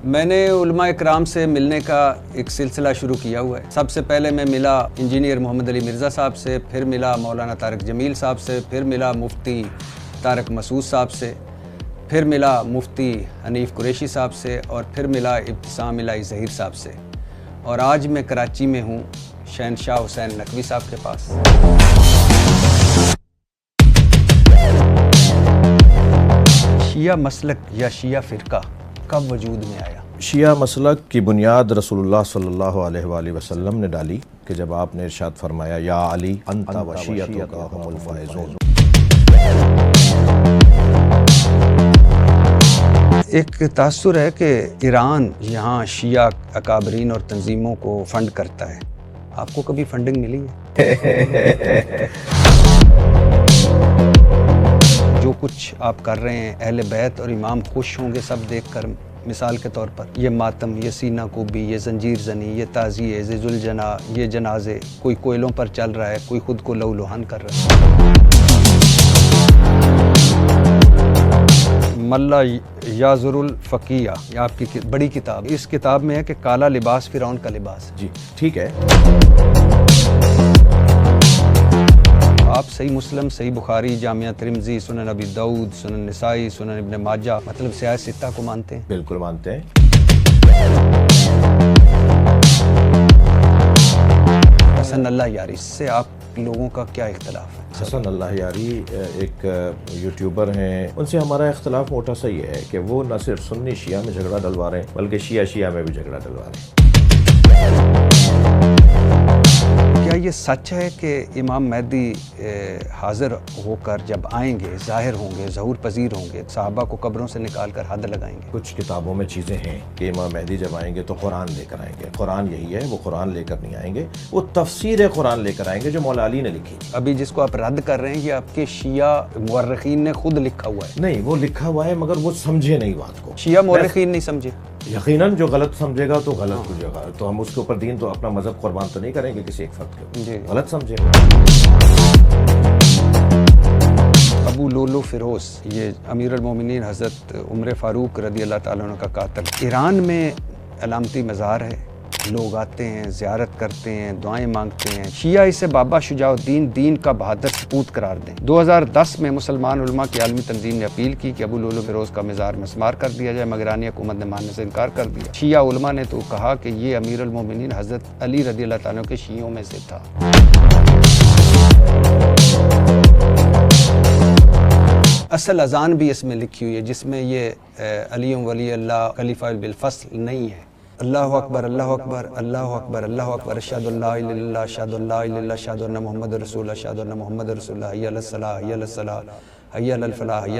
میں نے علماء اکرام سے ملنے کا ایک سلسلہ شروع کیا ہوا ہے۔ سب سے پہلے میں ملا انجینئر محمد علی مرزا صاحب سے، پھر ملا مولانا طارق جمیل صاحب سے، پھر ملا مفتی طارق مسعود صاحب سے، پھر ملا مفتی حنیف قریشی صاحب سے، اور پھر ملا ابتسام الہی ظہیر صاحب سے، اور آج میں کراچی میں ہوں شہنشاہ حسین نقوی صاحب کے پاس۔ شیعہ مسلک یا شیعہ فرقہ کب وجود میں آیا؟ شیعہ مسلک کی بنیاد رسول اللہ صلی اللہ علیہ وآلہ وسلم نے ڈالی کہ جب آپ نے ارشاد فرمایا یا علی انت و شیعتک هم الفائزون۔ ایک تاثر ہے کہ ایران یہاں شیعہ اکابرین اور تنظیموں کو فنڈ کرتا ہے، آپ کو کبھی فنڈنگ ملی ہے؟ جو کچھ آپ کر رہے ہیں اہل بیت اور امام خوش ہوں گے سب دیکھ کر، مثال کے طور پر یہ ماتم، یہ سینہ کوبی، یہ زنجیر زنی، یہ تعزیے، یہ ذوالجنا، یہ جنازے، کوئی کوئلوں پر چل رہا ہے، کوئی خود کو لہو لہان کر رہا ہے۔ ملا یازر الفقیہ، یہ آپ کی بڑی کتاب، اس کتاب میں ہے کہ کالا لباس فرعون کا لباس ہے۔ جی ٹھیک ہے۔ آپ صحیح مسلم، صحیح بخاری، جامعہ ترمذی، سنن ابی داؤد، سنن نسائی، سنن ابن ماجہ، مطلب سیاہ ستہ کو مانتے ہیں؟ بالکل مانتے ہیں۔ حسن اللہ یاری سے آپ لوگوں کا کیا اختلاف ہے؟ حسن اللہ یاری ایک یوٹیوبر ہیں، ان سے ہمارا اختلاف موٹا سا یہ ہے کہ وہ نہ صرف سنی شیعہ میں جھگڑا ڈلوا رہے ہیں بلکہ شیعہ شیعہ میں بھی جھگڑا ڈلوا رہے ہیں۔ کیا یہ سچ ہے کہ امام مہدی حاضر ہو کر جب آئیں گے، ظاہر ہوں گے، ظہور پذیر ہوں گے، صحابہ کو قبروں سے نکال کر حد لگائیں گے؟ کچھ کتابوں میں چیزیں ہیں کہ امام مہدی جب آئیں گے تو قرآن لے کر آئیں گے۔ قرآن یہی ہے، وہ قرآن لے کر نہیں آئیں گے، وہ تفسیر قرآن لے کر آئیں گے جو مولا علی نے لکھی۔ ابھی جس کو آپ رد کر رہے ہیں یہ آپ کے شیعہ مورخین نے خود لکھا ہوا ہے؟ نہیں، وہ لکھا ہوا ہے مگر وہ سمجھے نہیں بات کو۔ شیعہ مورخین نہیں سمجھے؟ یقیناً جو غلط سمجھے گا تو غلط ہو جائے گا، تو ہم اس کے اوپر دین تو اپنا مذہب قربان تو نہیں کریں گے کسی ایک فرد کے۔ جی، غلط سمجھے گا۔ ابو لولو فیروز، یہ امیر المومنین حضرت عمر فاروق رضی اللہ تعالیٰ عنہ کا قاتل، ایران میں علامتی مزار ہے، لوگ آتے ہیں، زیارت کرتے ہیں، دعائیں مانگتے ہیں۔ شیعہ اسے بابا شجاع الدین دین کا بہادر سپوت قرار دیں۔ 2010 میں مسلمان علماء کی عالمی تنظیم نے اپیل کی کہ ابو لولو فیروز کا مزار مسمار کر دیا جائے، مگر ایرانی حکومت نے ماننے سے انکار کر دیا۔ شیعہ علماء نے تو کہا کہ یہ امیر المومنین حضرت علی رضی اللہ تعالیٰ کے شیعوں میں سے تھا۔ اصل اذان بھی اس میں لکھی ہوئی ہے جس میں یہ علی ولی اللہ خلیفہ بالفصل نہیں ہے۔ اللہ اکبر، اللہ اکبر، اللہ اکبر، اللہ اکبر، اشہد ان لا الہ الا اللہ، اشہد ان لا الہ الا اللہ، اشہد ان محمد رسول اللہ، اشہد ان محمد رسول اللہ، حی علی الصلاۃ، حی علی الصلاۃ، حی علی الفلاح، حی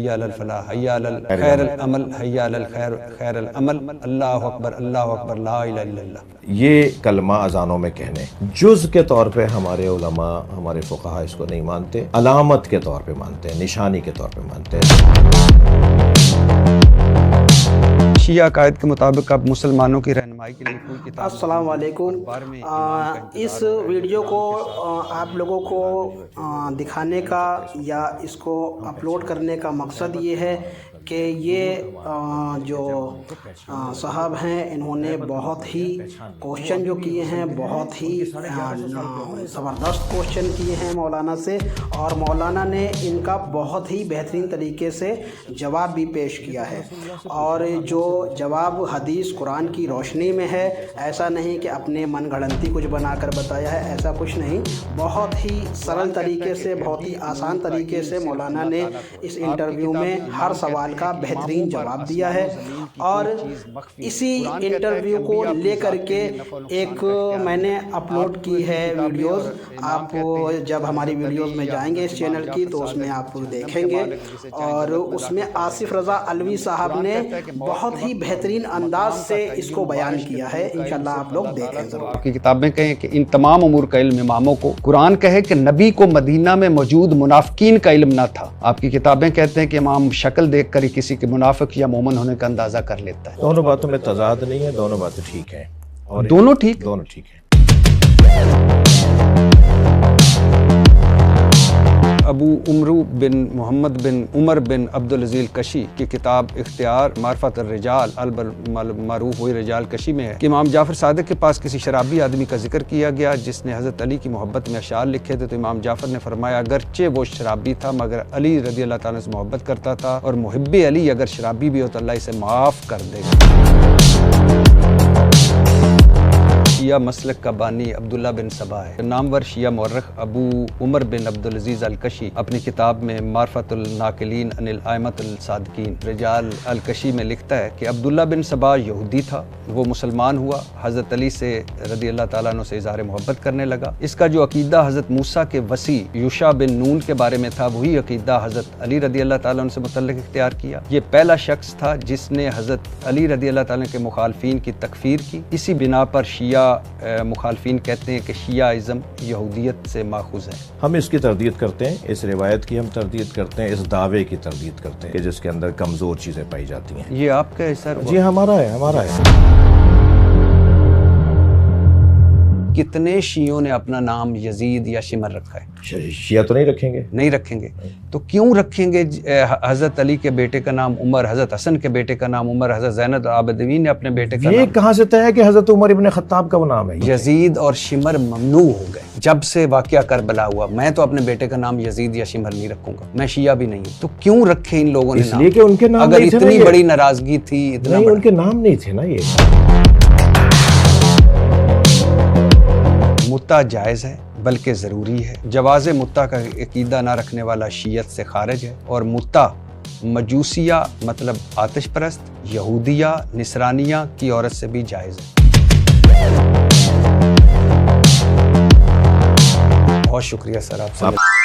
علی الفلاح، حی علی خیر العمل، حی علی الخیر خیر العمل، اللہ اکبر، اللہ اکبر، لا الہ الا اللہ۔ یہ کلمہ اذانوں میں کہنے جز کے طور پہ ہمارے علماء، ہمارے فقہا اس کو نہیں مانتے، علامت کے طور پہ مانتے ہیں، نشانی کے طور پہ مانتے ہیں۔ شیعہ عقائد کے مطابق اب مسلمانوں کی رہنمائی کے لیے کوئی کتاب؟ السلام علیکم۔ اس ویڈیو کو آپ لوگوں کو دکھانے کا یا اس کو اپلوڈ کرنے کا مقصد یہ ہے کہ یہ جو صاحب ہیں انہوں نے بہت ہی کوشچن جو کیے ہیں، بہت ہی زبردست کوشچن کیے ہیں مولانا سے، اور مولانا نے ان کا بہت ہی بہترین طریقے سے جواب بھی پیش کیا ہے، اور جو جواب حدیث قرآن کی روشنی میں ہے، ایسا نہیں کہ اپنے من گھڑنتی کچھ بنا کر بتایا ہے، ایسا کچھ نہیں، بہت ہی سرل طریقے سے، بہت ہی آسان طریقے سے مولانا نے اس انٹرویو میں ہر سوال کا بہترین جواب دیا ہے، اور اسی انٹرویو کو لے کر کے ایک میں نے اپلوڈ کی ہے ویڈیوز، آپ جب ہماری ویڈیوز میں جائیں گے اس چینل کی تو اس میں آپ دیکھیں گے، اور اس میں آصف رضا علوی صاحب نے بہت ہی بہترین انداز سے اس کو بیان کیا ہے، انشاءاللہ آپ لوگ دیکھیں ضرور۔ آپ کی کتابیں کہیں کہ ان تمام امور کا علم اماموں کو، قرآن کہے کہ نبی کو مدینہ میں موجود منافقین کا علم نہ تھا، آپ کی کتابیں کہتے ہیں کہ امام شکل دیکھ کر ہی کسی کے منافق یا مومن ہونے کا اندازہ کر لیتا ہے۔ دونوں باتوں میں تضاد نہیں ہے، دونوں باتیں ٹھیک ہیں، اور دونوں ٹھیک؟ دونوں ٹھیک ہیں۔ ابو عمرو بن محمد بن عمر بن عبدالعزیز کشی کی کتاب اختیار معرفت الرجال المعروف ہوئی رجال کشی میں ہے کہ امام جعفر صادق کے پاس کسی شرابی آدمی کا ذکر کیا گیا جس نے حضرت علی کی محبت میں اشعار لکھے تھے، تو امام جعفر نے فرمایا اگرچہ وہ شرابی تھا مگر علی رضی اللہ تعالیٰ سے محبت کرتا تھا، اور محب علی اگر شرابی بھی ہو تو اللہ اسے معاف کر دے گا۔ شیعہ مسلک کا بانی عبداللہ بن سبا ہے۔ نامور شیعہ مورخ ابو عمر بن عبدالعزیز الکشی اپنی کتاب میں معرفت الناقلین عن الائمۃ الصادقین رجال الکشی میں لکھتا ہے کہ عبداللہ بن سبا یہودی تھا، وہ مسلمان ہوا، حضرت علی سے رضی اللہ تعالیٰ عنہ سے اظہار محبت کرنے لگا۔ اس کا جو عقیدہ حضرت موسیٰ کے وصی یوشع بن نون کے بارے میں تھا، وہی عقیدہ حضرت علی رضی اللہ تعالیٰ عنہ سے متعلق اختیار کیا۔ یہ پہلا شخص تھا جس نے حضرت علی رضی اللہ تعالیٰ کے مخالفین کی تکفیر کی۔ اسی بنا پر شیعہ مخالفین کہتے ہیں کہ شیعہ ازم یہودیت سے ماخوذ ہے۔ ہم اس کی تردید کرتے ہیں، اس روایت کی ہم تردید کرتے ہیں، اس دعوے کی تردید کرتے ہیں کہ جس کے اندر کمزور چیزیں پائی جاتی ہیں۔ یہ آپ کا ہے سر؟ جی ہمارا ہے۔ کتنے شیعوں نے اپنا نام یزید یا شمر رکھا ہے؟ شیعہ تو نہیں رکھیں گے، نہیں رکھیں گے تو کیوں رکھیں گے؟ حضرت علی کے بیٹے کا نام عمر، حضرت حسن کے بیٹے کا نام عمر، حضرت زینب العابدین نے اپنے بیٹے کا یہ نام، کہاں سے طے ہے کہ حضرت عمر ابن خطاب کا وہ نام ہے؟ یزید اور شمر ممنوع ہو گئے جب سے واقعہ کربلا ہوا۔ میں تو اپنے بیٹے کا نام یزید یا شمر نہیں رکھوں گا، میں شیعہ بھی نہیں ہوں، تو کیوں رکھے ان لوگوں نے اس لیے کہ ان کے نام اگر نہیں تھے نا، اتنی بڑی ناراضگی تھی، اتنا نہیں ان کے نام نہیں تھے نا۔ یہ متع جائز ہے بلکہ ضروری ہے۔ جواز متع کا عقیدہ نہ رکھنے والا شیعت سے خارج ہے، اور متع مجوسیہ مطلب آتش پرست، یہودیہ، نصرانیہ کی عورت سے بھی جائز ہے۔ بہت شکریہ سر آپ سے۔